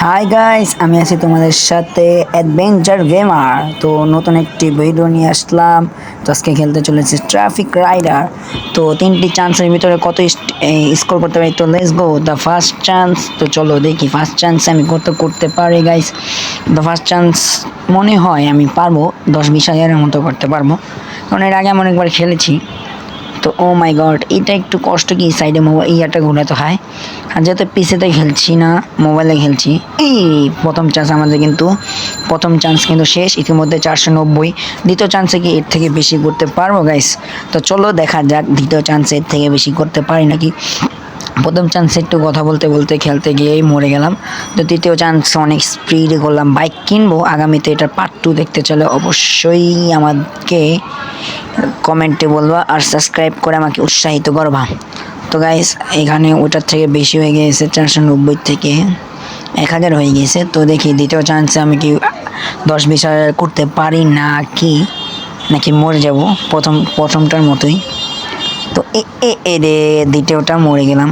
Hi guys, আমি আছি তোমাদের সাথে অ্যাডভেঞ্চার গেমার। তো নতুন একটি ভিডিও নিয়ে আসলাম। তো আজকে খেলতে চলেছে ট্রাফিক রাইডার। তো 3টি চান্সের ভিতরে কত স্কোর করতে পারি। তো let's go the first chance. তো চলো দেখি ফার্স্ট চান্স আমি কত করতে পারি গাইস। দ্য ফার্স্ট চান্স মনে হয় আমি পারবো 10-20 হাজারের মতো করতে পারবো, কারণ এর আগে আমি অনেকবার খেলেছি। তো ও মাই গড, এটা একটু কষ্ট কি সাইডে মোবাইল ইয়াটা ঘোরাতে হয়। আর যেহেতু পিসিতে খেলছি না, মোবাইলে খেলছি। এই প্রথম চান্স আমাদের কিন্তু প্রথম চান্স কিন্তু শেষ, ইতিমধ্যে 490। দ্বিতীয় চান্সে কি এর থেকে বেশি করতে পারবো গাইস? তো চলো দেখা যাক দ্বিতীয় চান্সে এর থেকে বেশি করতে পারি নাকি। প্রথম চান্সে একটু কথা বলতে বলতে খেলতে গিয়েই মরে গেলাম। তো তৃতীয় চান্স অনেক স্পিডে করলাম। বাইক কিনবো আগামীতে, এটার পার্ট 2 দেখতে চলে অবশ্যই আমাকে কমেন্টে বলবা আর সাবস্ক্রাইব করে আমাকে উৎসাহিত করবা। তো গাইস এখানে ওটার থেকে বেশি হয়ে গিয়েছে, 490 থেকে 1000 হয়ে গিয়েছে। তো দেখি দ্বিতীয় চান্সে আমি কি 10-20 হাজার করতে পারি না কি, নাকি মরে যাব প্রথমটার মতোই। তো রে দ্বিতীয়টা মরে গেলাম।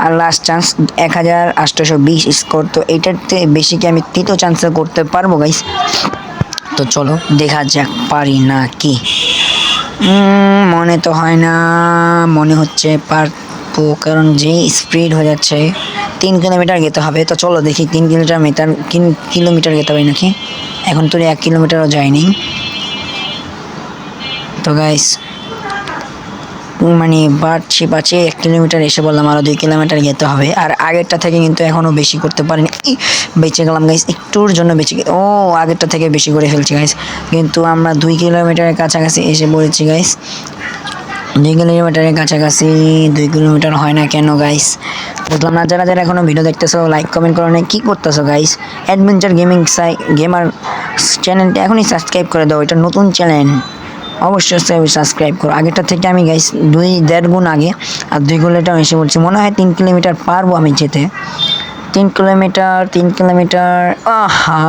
আর লাস্ট চান্স 1820 স্কোর। তো এটার থেকে বেশি কি আমি তৃতীয় চান্সে করতে পারবো গাইস? তো চলো দেখা যাক পারি না কি। মনে তো হয় না, মনে হচ্ছে পারবো, কারণ যে স্পিড হয়ে যাচ্ছে 3 কিলোমিটার যেতে হবে। তো চলো দেখি 3 কিলোমিটার যেতে হবে নাকি। এখন তো 1 কিলোমিটারও যায়নি। তো গাইস মানে বাড়ছি 1 কিলোমিটার এসে বললাম, আরও 2 কিলোমিটার যেতে হবে। আর আগেরটা থেকে কিন্তু এখনও বেশি করতে পারিনি, বেঁচে গেলাম গাইস, একটুর জন্য বেঁচে ও আগেরটা থেকে বেশি করে ফেলছি গাইস। কিন্তু আমরা 2 কিলোমিটারের কাছাকাছি এসে পড়েছি গাইস। 2 কিলোমিটারের কাছাকাছি। 2 কিলোমিটার হয় না কেন গাইস বুঝলাম না। যারা যারা এখনো ভিডিও দেখতেছো লাইক কমেন্ট করো না, কী করতেছো গাইস? অ্যাডভেঞ্চার গেমার চ্যানেলটা এখনই সাবস্ক্রাইব করে দাও, এটা নতুন চ্যানেল। অবশ্যই সাবস্ক্রাইব করো। আগেরটা থেকে আমি গাইস 2-1.5 গুণ আগে, আর 2 কিলোমিটার এসে বলছি। মনে হয় 3 কিলোমিটার পারবো আমি যেতে। 3 কিলোমিটার আহা,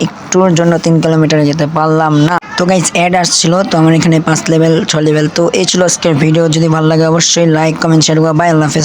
একটুর জন্য 3 কিলোমিটারে যেতে পারলাম না। তো গাইস অ্যাড আসছিল, তো আমার এখানে 5 লেভেল 6 লেভেল। তো এই ছিল আজকের ভিডিও। যদি ভালো লাগে অবশ্যই লাইক কমেন্ট শেয়ার করবা। বাই, আল্লাহ হাফেজ।